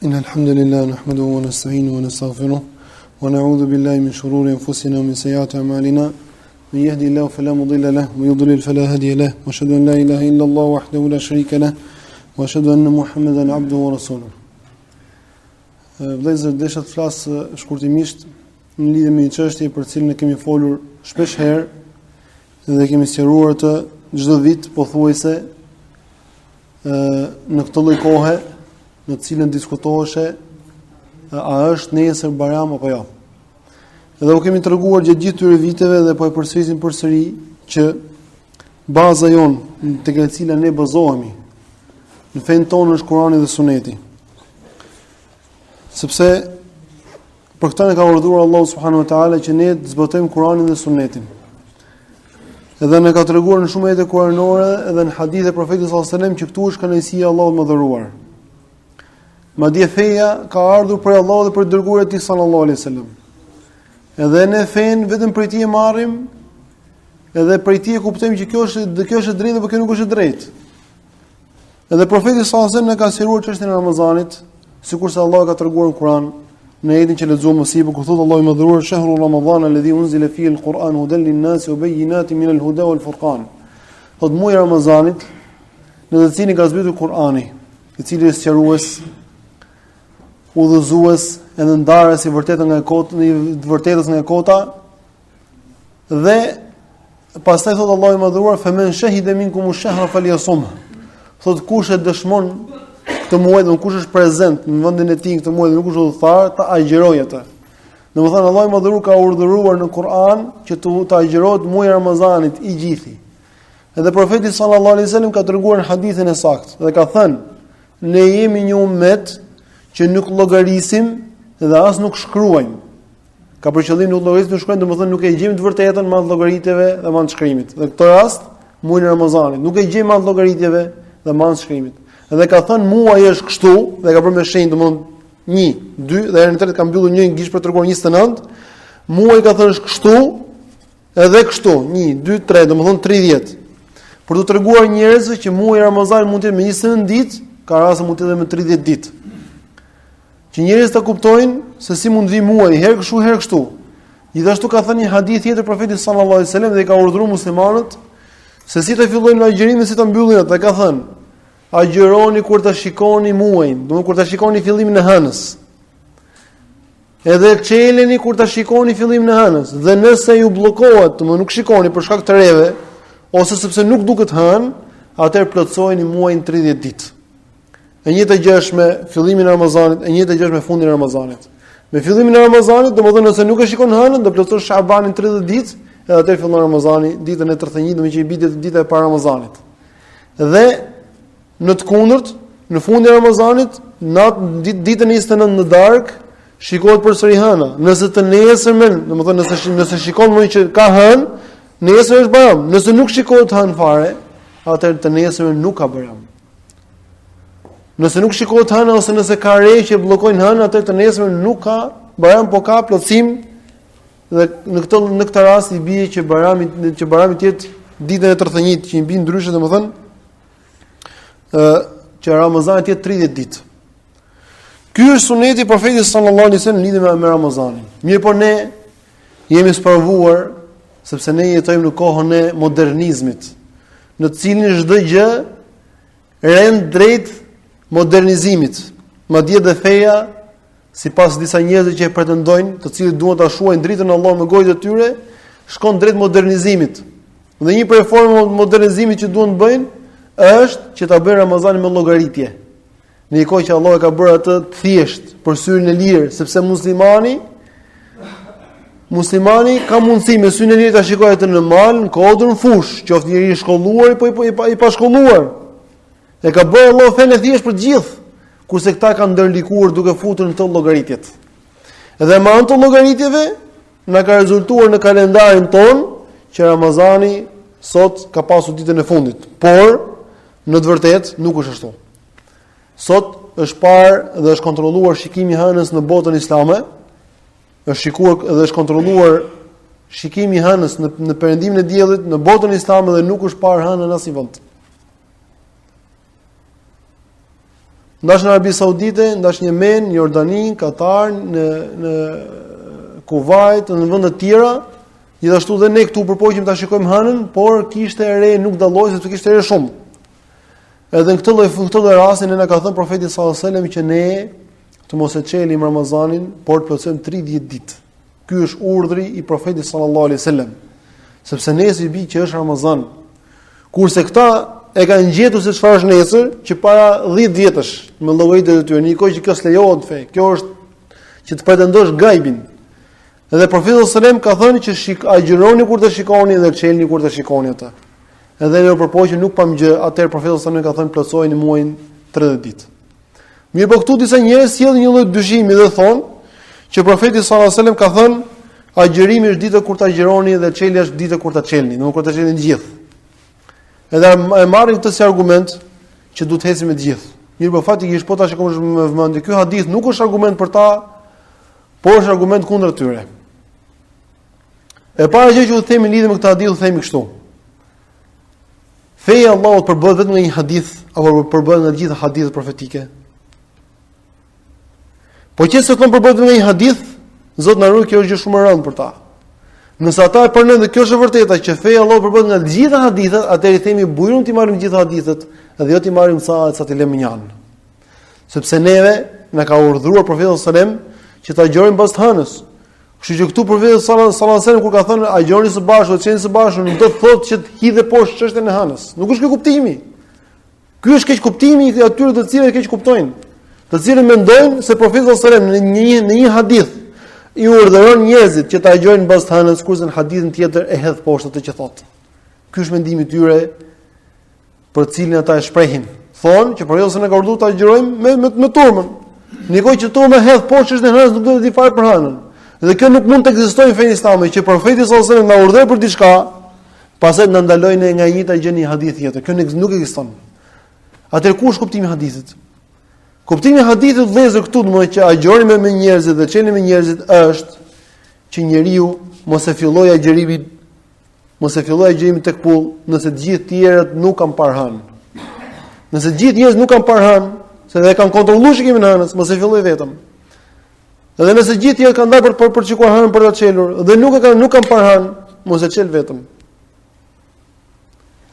إن الحمد لله نحمده ونستعينه ونستغفره ونعوذ بالله من شرور أنفسنا ومن سيئات أعمالنا من يهدي الله فلا مضل له ومن يضلل فلا هادي له وأشهد أن لا إله إلا الله وحده لا شريك له وأشهد أن محمدا عبده ورسوله. Vëllezër, desha të flas shkurtimisht në lidhje me një çështje për cilën ne kemi folur shpesh herë dhe kemi sqaruar të çdo vit pothuajse në këtë lloj kohe në të cilën diskutoheshe a është nesër Bajram apo jo. Edhe u kemi treguar gjatë gjithë këtyre viteve dhe po e përsërisim përsëri që baza jonë tek e cila ne bazohemi në fen tonë është Kurani dhe Suneti. Sepse për këtë ne ka urdhëruar Allahu subhanahu wa taala që ne të zbatojmë Kuranin dhe Sunetin. Edhe ne ka treguar në shumë ajete kuranore edhe në hadithe e Profetit sallallahu alajhi wasallam që këtu është kënaqësia e Allahut më dhëruar. Madje feja ka ardhur për Allahut dhe për dërguarin e tij sallallahu alajhi wasallam. Edhe ne fen vetëm prej tij e marrim, edhe prej tij e kuptojmë që kjo është e drejtë apo kjo nuk është e drejtë. Edhe Profeti sallallahu alajhi wasallam na ka sqaruar çështjen e Ramazanit, sikurse Allah ka treguar në Kur'an në ajetin që lexuam më sipër, kur thotë Allahu i madhëruar shahru Ramazan alladhi unzila fihi al-Qur'an hudan lin-nasi wa bayyinatin min al-huda wal-furqan. Thotë muaji i Ramazanit në të cilin ka zbritur Kur'ani, i cili është sqarues, udhëzues edhe ndarës i vërtetës nga e kota, dhe pastaj thotë Allahu i madhëruar femen shahida minkum ash-shahra falyasum. Thotë kush e dëshmon këtë muaj, dhe kush është prezent në vendin e tij këtë muaj dhe nuk është udhëtar, ta agjërojë atë. Domethënë Allahu i madhëruar ka urdhëruar në Kur'an që të agjërohet muaji i Ramazanit i gjithë. Edhe Profeti sallallahu alaihi wasallam ka treguar në hadithin e saktë dhe ka thënë: ne jemi një ummet që nuk llogarisim dhe as nuk shkruajmë. Ka për qëllim nuk llogarisim, nuk shkruajmë, domethënë nuk e gjejmë të vërtetën me llogaritjeve dhe me shkrimit. Në këtë rast, muajin e Ramazanit nuk e gjejmë me llogaritjeve dhe me shkrimit. Edhe ka thënë muaji është kështu dhe ka bërë me shenjë, domethënë 1, 2 dhe herën e tretë ka mbyllur një gish për treguar 29. Muaji ka thënë është kështu edhe kështu, 1, 2, 3, domethënë 30. Për të treguar njerëzve që muaji i Ramazanit mund të jetë me 29 ditë, ka raste mund të jetë me 30 ditë. Që njerëzit ta kuptojnë se si mund vi muaji herë kështu herë kështu. Gjithashtu ka thënë një hadith tjetër profetit sallallahu alajhi wasallam dhe ka urdhëruar muslimanët se si të fillojnë agjërimin dhe si ta mbyllin atë. Ka thënë: agjëroni kur ta shikoni muajin, domethënë kur ta shikoni fillimin e hënës. Edhe çeleni kur ta shikoni fillimin e hënës. Dhe nëse ju bllokohet, domethënë nuk shikoni për shkak të rreve ose sepse nuk duket hënë, atëherë plotësojeni muajin 30 ditë. E njëjta gjë është me fillimin e Ramazanit, e njëjta gjë është me fundin e Ramazanit. Me fillimin e Ramazanit, domethënë nëse nuk e shikon hënën, do plotësosh Shabanin 30 ditë, edhe atëherë fillon Ramazani ditën e 31, domethënë që i bie dita e parë Ramazanit. Dhe në të kundërt, në fundin e Ramazanit, ditën e 29 në darkë, shikohet përsëri hëna. Nëse të nesërmen, domethënë nëse shikon më që ka hënë, nesër është Bajram. Nëse nuk shikohet hënë fare, atëherë të nesërmen nuk ka Bajram. Nëse nuk shikohet hëna ose nëse ka re që bllokojnë hënën, atëherë të nesërmen nuk ka Bajram, po ka plotësim. Dhe në këtë rast i bie që Bajrami të jetë ditën e 31, që i bie ndryshe, domethënë që Ramazani të jetë 30 ditë. Ky është suneti i Profetit sallallahu alajhi wasallam në lidhje me Ramazanin. Mirë, po ne jemi sprovuar sepse ne jetojmë në kohën e modernizmit, në të cilin çdo gjë rend drejt modernizimit. Madje dhe feja, sipas disa njerëzve që e pretendojnë, të cilët duan ta shuajnë dritën e Allahut me gojët e tyre, shkon drejt modernizimit. Dhe një prej formave të modernizimit që duan të bëjnë është që ta bëjnë Ramazanin me llogaritje. Në një kohë që Allah e ka bërë atë të thjesht për syrin e lirë, sepse muslimani ka mundësi me syrin e lirë ta shikojë atë në mal, në kodër, në fush, qoftë njëri i shkolluar apo i pashkolluar. E ka bërë Allah fenë thjesht për të gjithë, kurse këta kanë ndërlikuar duke futur në të llogaritjet. Edhe me anë të llogaritjeve na ka rezultuar në kalendarin ton që Ramazani sot ka pasur ditën e fundit, por në të vërtetë nuk është ashtu. Sot është parë dhe është kontrolluar shikimi i hënës në botën islame, është shikuar dhe është kontrolluar shikimi i hënës në perëndimin e diellit në botën islame dhe nuk është parë hëna në asnjë vend. Ndash në Arabi Saudite, ndash në Yemen, në Jordani, Katar, në Kuvajt, në vende të tjera, gjithashtu dhe ne këtu përpoqim ta shikojmë hënën, por kishte e re nuk dalloi sepse kishte e re shumë. Edhe në këtë lloj rasti ne na ka thënë profeti sallallahu alajhi wasallam që ne të mos e çelim Ramazanin, por të plotësojmë 30 ditë. Ky është urdhri i profetit sallallahu alajhi wasallam. Sepse nesër i bi që është Ramazan. Kurse këta e kanë gjetur se çfarë është nesër, që para 10 vjetësh, me llogaritë e tyre, nikoj që kjo s'lejohet fe. Kjo është që të pretendosh gajbin. Edhe profeti sallallahu alajhi wasallam ka thënë që agjironi kur të shikoni dhe çelni kur të shikoni atë. Edhe ne përpoqëm nuk pam gjë, atëherë profeti sallallahu alajhi wasallam ka thënë plotsojeni muajin 30 ditë. Mirë, po këtu disa njerëz sjellin një lloj dyshimi dhe thonë që profeti sallallahu alajhi wasallam ka thënë agjërimi është dita kur ta agjironi dhe çelja është dita kur ta çelni, domethënë kur ta çelni të gjithë. Edhe e marrin këtë si argument që duhet hesim me të gjithë. Mirë, po fatikisht po ta shikosh me vëmendje, ky hadith nuk është argument për ta, por është argument kundër tyre. E para gjë që u themi lidhur me këtë hadith, u themi kështu. Feja e Allahut përbëhet vetëm nga një hadith apo përbëhet nga të gjitha hadithet profetike? Po që se thon përbëhet nga një hadith, Zot na ruaj, kjo është gjë shumë e rëndë për ta. Nëse ata e pranojnë dhe kjo është e vërteta që feja e Allahut përbëhet nga të gjitha hadithet, atëherë i themi bujrum ti marrim të gjitha hadithet, dhe jo ti marrim sa ti lëmë njan. Sepse neve na ka urdhëruar profeti sallallahu alajhi wasallam që ta agjojmë pas hënës. Kështu që këtu profeti sallallahu alajhi wasallam kur ka thënë agjoni së bashku, çeni së bashku, nuk do të thotë që të hidhe poshtë çështën e hënës. Nuk është ky kuptimi. Ky është keq kuptimi i atyre të cilët keq kuptojnë, të cilët mendojnë se profeti sallallahu alajhi wasallam në një hadith i urdhëron njerëzit që ta agjojnë pas hënës, kurse në hadithin tjetër e hedh poshtë atë që thotë. Ky është mendimi i tyre për cilin ata e shprehin. Thonë që profeti sallallahu alajhi wasallam ka urdhëruar ta agjojmë me turmën. Nikoj që turma hedh poshtë çështën e hënës, nuk do të di fare për hënën. Dhe kjo nuk mund të ekzistojë në fenë islame, që profeti sallallahu alajhi wasallam na urdhëroi për diçka, pastaj na ndaloi ne nga njëta gjë në një hadith tjetër. Kjo nuk ekziston. Atëherë ku është kuptimi i hadithit? Kuptimi i hadithit vëllezër këtu domethënë që agjërimi me njerëzit dhe çelimi me njerëzit është që njeriu mos e fillojë agjërimin tek pull, nëse të gjithë tjerët nuk kanë parë hënë. Nëse të gjithë njerëzit nuk kanë parë hënë, se dhe kanë kontrolluar shikimin e hënës, mos e fillojë vetëm. Dhe nëse gjithë tjerët kanë dalë për çikuar hënën për ta çelur dhe nuk kanë parë hënë, mos e çel vetëm.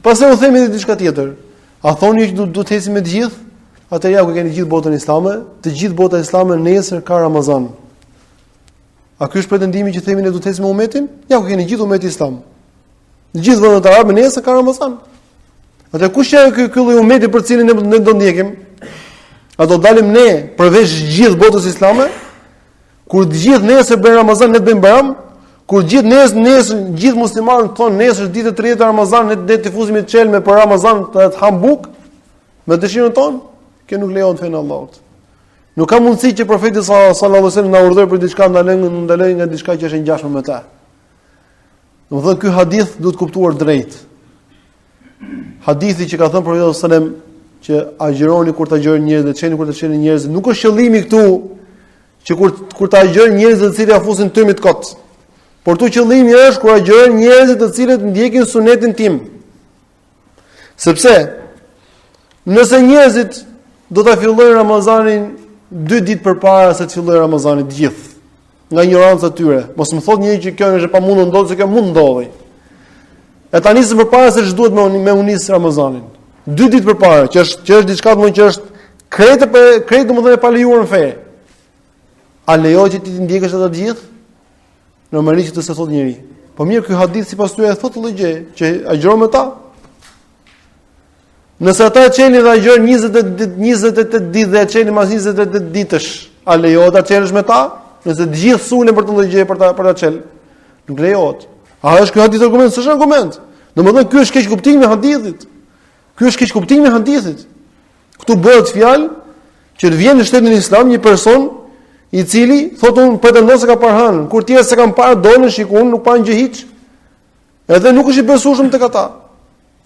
Pastaj u themi diçka tjetër. A thoni që duhet të hesim me të gjithë? Atëherë ja ku keni gjithë botën islame, të gjithë bota islame nesër ka Ramazan. A ky është pretendimi që themi ne duhet të hesim me umetin? Ja ku keni gjithë umeti islam. Të gjithë vendet arabe nesër ka Ramazan. Atë kush është ky lloj umeti për cilin ne do ndjekim? A do dalim ne përveç gjithë botës islame? Kur të gjithë nesër bën Ramazan, ne të bëjmë Bayram? Kur gjithë nesër gjithë muslimanët thonë nesër është ditë 30 Ramazan, ne të tifuzim të çelme për Ramazan të ham buk me dëshirën tonë? Kjo nuk lejon fen Allahut. Nuk ka mundësi që profeti sallallahu alajhi wasallam na urdhëroi për diçka ndaloj nga diçka që është ngjashme me ta. Domethënë ky hadith duhet kuptuar drejt. Hadithi që ka thënë profeti sallallahu alajhi wasallam që agjironi kur ta agjironi njerëzit, çeni kur ta çeni njerëzit, nuk është qëllimi këtu që kur ta agjironi njerëzit të cilët afusin tymit kot. Por tu qëllimi është kur agjironi njerëzit të cilët ndjekin sunetin tim. Sepse nëse njerëzit do ta fillojnë Ramazanin 2 ditë përpara se të fillojë Ramazani të gjithë, nga ignoranca e tyre. Mos më thotë njëri që kjo është e pamundur ndodhi, se kjo mund ndodhi. E ta nisën përpara se ç'duhet me unis Ramazanin. 2 ditë përpara, që është diçka domosdoshmë që është krejt domosdoshmë e pa lejuar në fe. A lejohet që ti të ndjekësh ata të gjithë? Normalisht të se thotë njëri. Po mirë, ky hadith sipas tyre thotë këtë gjë, që agjëron me ta. Nëse ata e çelin dhe agjërojnë 28 ditë dhe e çelin mas 28 ditësh, a lejohet ta çelësh me ta? Nëse të gjithë sulen për të ndonjë gjë për ta çel, nuk lejohet. A është ky hadith argument? S'është argument. Domethënë ky është keq kuptimi i hadithit. Ky është keq kuptimi i hadithit. Ktu bëhet fjalë që të vjen në shtetin islam një person i cili thotë unë pretendon se ka parë hënën, kur tjerë se kanë parë dolën shikun, nuk kanë gjë hiç. Edhe nuk është i besueshëm tek ata.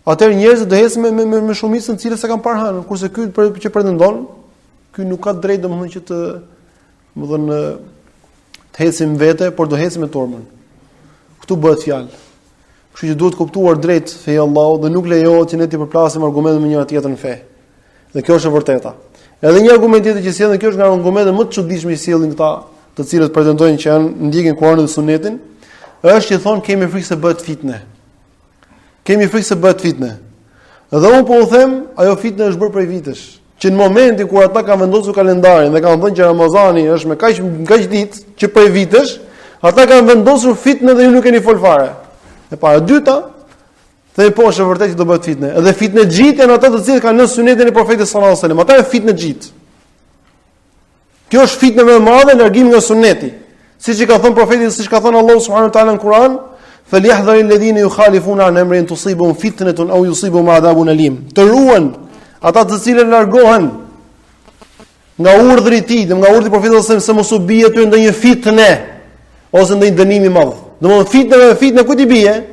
Atëherë njerëzit do ecën me shumicën e cilës se kanë parë hënën, kurse ky që pretendon, ky nuk ka drejtë domethënë që të ecim vete, por do ecim me turmën. Ktu bëhet fjalë. Kështu që duhet kuptuar drejt feja Allahu dhe nuk lejohet që ne të përplasim argumente me njëra tjetrën në fe. Dhe kjo është e vërteta. Edhe një argument tjetër që sjellën, kjo është nga argumentet më të çuditshme që sjellin këta, të cilët pretendojnë që janë ndjekin Kur'anin dhe Sunetin, është që thonë kemi frikë se bëhet fitne. Kemi frikë se bëhet fitne. Dhe unë po u them, ajo fitne është bërë prej vitesh. Që në momentin kur ata kanë vendosur kalendarin dhe kanë thënë që Ramazani është me kaq ditë që prej vitesh, ata kanë vendosur fitne dhe ju nuk keni fol fare. E para, dyta, thënë po është vërtet që do bëhet fitne. Edhe fitne xhit janë ata të cilët kanë në Sunetin e Profetit sallallahu alajhi wasallam. Ata janë fitne xhit. Kjo është fitne më e madhe largim nga Suneti. Siç i ka thënë Profeti, siç ka thënë Allahu subhanahu wa taala në Kur'an, "Falyahdharil ladhina yukhalifuna an amrin tusibuhum fitnatun aw yusibuhum adhabun alim." Të ruan ata të cilët largohen nga urdhri i tij, nga urdhri i Profetit sallallahu alajhi wasallam, se mos u bie aty ndonjë fitne ose ndonjë dënim i madh. Domthonë fitne ku ti bie?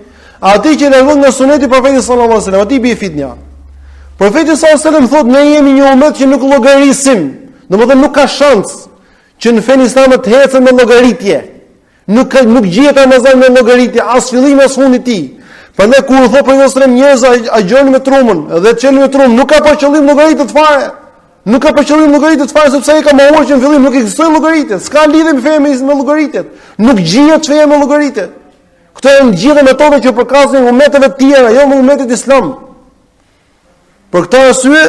Ati që largon nga Suneti i Profetit sallallahu alajhi wasallam, aty bie fitnja. Profeti sallallahu alajhi wasallam thotë ne jemi një ummet që nuk llogarisim. Domethënë nuk ka shans që në fen islam të hecën me llogaritje. Nuk gjihet Ramazan me llogaritje as fillimi as fundi i tij. Prandaj kur u thotë për Zotin njerëz agjoni me trumën dhe çelin me trumë, nuk ka për qëllim llogaritë të fare. Nuk ka për qëllim llogaritë të fare sepse ai ka mohuar që në fillim nuk ekzistojnë llogaritët. S'ka lidhje me fenë me llogaritët. Nuk gjihet feja me llogaritët. Këto janë gjithë metoda që përkasin ummeteve të tjera, jo me ummetet islam. Për këtë arsye,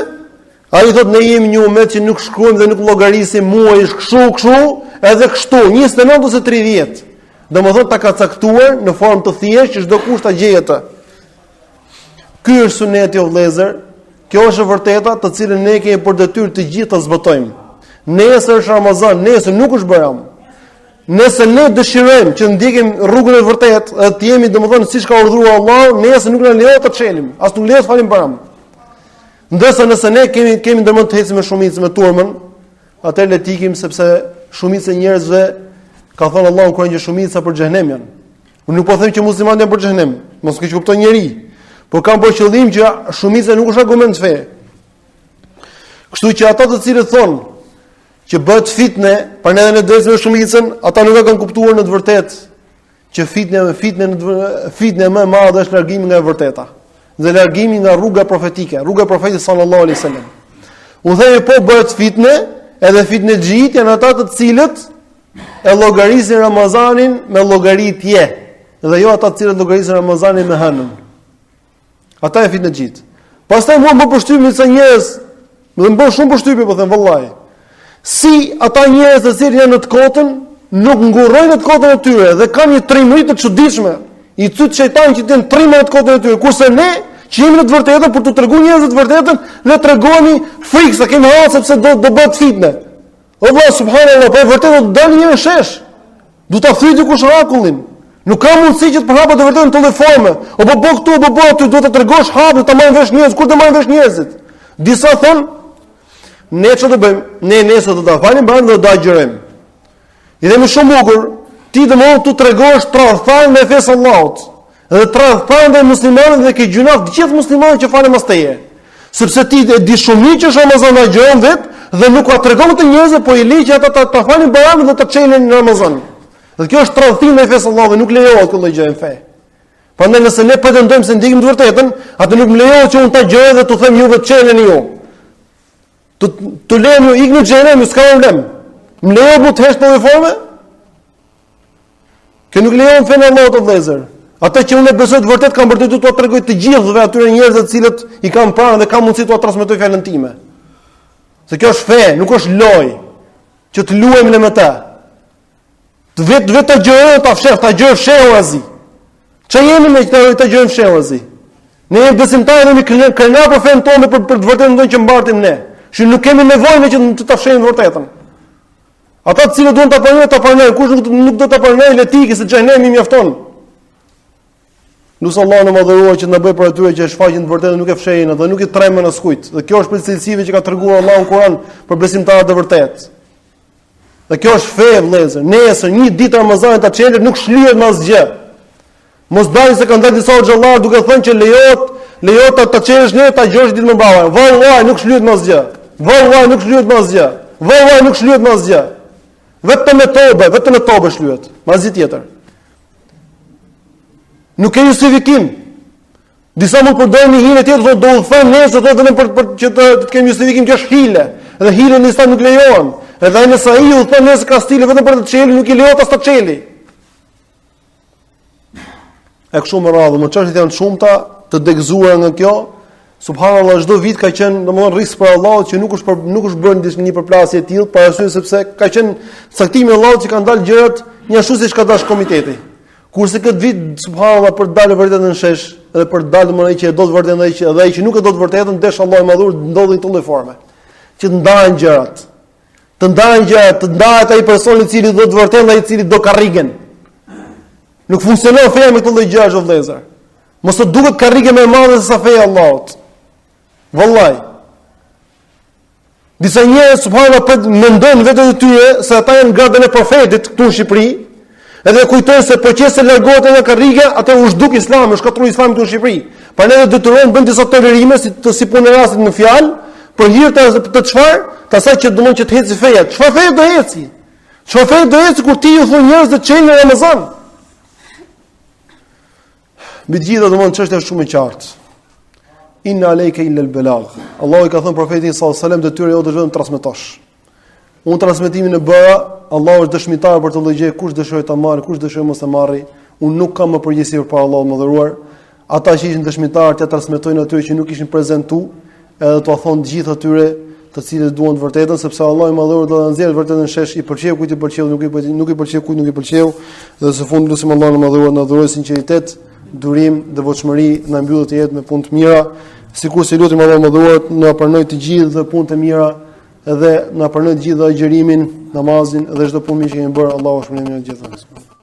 ai thotë ne jemi një ummet që nuk shkruajmë dhe nuk llogarisim muaj kështu, edhe kështu, 29 ose 30. Domethënë ta ka caktuar në formë të thjeshtë që çdo kush ta gjejë atë. Ky është Suneti o vëllezër, kjo është e vërteta, të cilën ne kemi për detyrë të gjithë ta zbatojmë. Nesër është Ramazan, nesër nuk është Bayram. Nëse ne dëshirojmë që ndjekim rrugën e vërtetë, të jemi domethënë siç ka urdhëruar Allahu, nesër nuk na lejohet të çelim, as nuk lejohet të falim Bayram. Ndërsa nëse ne kemi ndërmend të ecim me shumicën me turmën, atëherë le të ikim sepse shumica e njerëzve ka thënë Allahu kur që shumica për xhenem janë. Unë nuk po them që muslimanët janë për xhenem, mos e kupton njeri, por kam për qëllim që shumica nuk është argument fe. Kështu që ata të cilët thonë që bëhet fitne, për ne në drejtë me shumicën, ata nuk e kanë kuptuar në të vërtetë që fitne më e madhe është largimi nga e vërteta. Dhe largimi nga rruga profetike, rruga e Profetit sallallahu alaihi wasallam. U themi po bëhet fitne, edhe fitne xhit janë ata të cilët e llogarisin Ramazanin me llogaritje, dhe jo ata të cilët llogarisin Ramazanin me hënën. Ata e fitne xhit. Pastaj mua më përshtypën disa njerëz, më bën shumë përshtypje, po them vallahi. Si ata njerëz të cilët janë në të kotën, nuk ngurrojnë në të kotën e tyre dhe kanë një trimëri të çuditshme. I thot shejtani që të trimë në të kotën e tyre, kurse ne që jemi në të vërtetën për të treguar njerëzve të vërtetën, ne tregoni frikë se kemi hall sepse do bëhet fitne. Allah subhanallahu, po vërtet do dalë një shesh. Do ta thyej dikush rakullin. Nuk ka mundësi që të përhapet të vërtetën në të forme. O po këtu, o po aty, do të tregosh hapë, ta marrë vesh njerëz, kur të marrë vesh njerëzit. Disa thonë, ne çfarë do bëjmë? Ne nesër do ta falim Bayram dhe do ta agjërojmë. I dhe më shumë bukur, ti do mund të tregosh tradhtan me fesë Allahut. Dhe tradhtan dhe muslimanët dhe ke gjunaf të gjithë muslimanët që falen mos teje. Sepse ti e di shumë që është Ramazan agjëron vet dhe nuk ka tregon të njerëzve, po i lë që ata ta falin Bayram dhe ta çelin në Ramazan. Dhe kjo është tradhtim me fesë Allahut dhe nuk lejohet kjo gjë në fe. Prandaj nëse ne pretendojmë se ndjekim të vërtetën, atë nuk më lejohet që unë ta gjej dhe të them juve të çeleni ju. Të lejmë ju ikë në xhenem, s'ka problem. Më lejohet mu të hesh në forme? Kjo nuk lejohet fenë Allahut të vëllezër. Ata që unë besoj të vërtet kanë bërtuar të tregoj të gjithëve atyre njerëzve të cilët i kanë pranë dhe kanë mundësi të transmetoj fjalën time. Se kjo është fe, nuk është lojë që të luajmë ne me ta. Të vetë të gjërojmë ta fsheh, ta gjë fshehuazi. Ç'a jemi me të gjërojmë fshehuazi? Ne jemi besimtarë dhe ne kërna për fenë tonë për të vërtetë ndonjë që mbartim ne. Që nuk kemi nevojë që ta fshehim vërtetën. Ata të cilët duan ta pranojnë, kush nuk do ta pranojë letike se xhenemi mjafton. Nusë Allah në madhëruar që të na bëjë për atyre që e shfaqin të vërtetën, nuk e fshehin dhe nuk i tremën askujt. Dhe kjo është për cilësive që ka treguar Allahu në Kur'an për besimtarët e vërtetë. Dhe kjo është fe vëllezër. Nesër një ditë Ramazanit ta çelët nuk shlyhet me asgjë. Mos dalin se kanë dalë disa xhallar duke thënë që lejohet ta çelësh ne ta gjosh ditë më mbava. Vallahi nuk shlyhet me asgjë. Vallahi nuk shlyhet me asgjë. Vallahi nuk shlyhet me asgjë. Vetëm me tobe shlyhet. Me asgjë tjetër. Nuk ke justifikim. Disa mund përdojnë një hile tjetër, do u thënë nesër, thotë për që të kemi justifikim që është hile. Edhe hile në Islam nuk lejohen. Edhe nëse ai u thon se ka stile vetëm për të çelë, nuk i lejohet as të çeli. E kështu me radhë, më çështjet janë shumëta të degëzuara nga kjo. Subhanallahu, çdo vit ka qenë domthonë rriks për Allahut që nuk është bërë një përplasje e tillë, për arsye sepse ka qenë caktimi i Allahut që kanë dalë gjërat një ashtu siç ka dashur komiteti. Kurse këtë vit subhanallahu për të dalë vërtetën në shesh, edhe për të dalë më ai që e do të vërtetën dhe ai që nuk e do të vërtetën, desh Allahu i madhur ndodhin këto lloj forme. Që të ndahen gjërat. Të ndahet ai person i cili do të vërtetën dhe ai i cili do karrigen. Nuk funksionon feja me këto lloj gjëra o vëllezër. Mos të duket karrige më e madhe se sa feja e Allahut. Vallai. Disa njerëz subhanallahu mendojnë vetë të tyre se ata janë gradën e profetit këtu në Shqipëri, edhe kujtojnë se po qesë largohet nga karriga, atë u zhduk Islami, u shkatroi Islami këtu në Shqipëri. Prandaj detyrojnë bën disa tolerime si punë rastit në fjalë, për hir të çfarë? Të asaj që domon që të heci feja. Çfarë feja do heci? Çfarë feja do heci kur ti u thon njerëz të çelin në Ramazan? Me gjithë domon çështja është shumë e qartë. Inna alayka illa al-balagh. Allahu i ka thënë profetit sallallahu alajhi wasallam detyra jote vetëm transmetosh. Unë transmetimin e bëra, Allahu është dëshmitar për të lloj kush dëshiroj ta marrë, kush dëshiroj mos ta marrë. Unë nuk kam më përgjegjësi për Allahun më dhëruar. Ata që ishin dëshmitar të transmetojnë atyre që nuk ishin prezantuar, edhe t'u thonë të gjithë atyre të cilët duan të vërtetën, sepse Allahu më dhëruar do ta nxjerrë vërtetën shesh, i pëlqeu kujt i pëlqeu, nuk i pëlqeu kujt nuk i pëlqeu, dhe së fundi lutim Allahun më dhëruar na dhurojë sinqeritet, durim, devotshmëri, na mbyllë të jetë me punë të mira, sikur si lutim Allahun më dhëruar na pranoj të gjithë dhe punë të mira, edhe na pranoj të gjithë agjërimin, namazin dhe çdo punë që kemi bërë, Allahu shpëlimin e gjithë.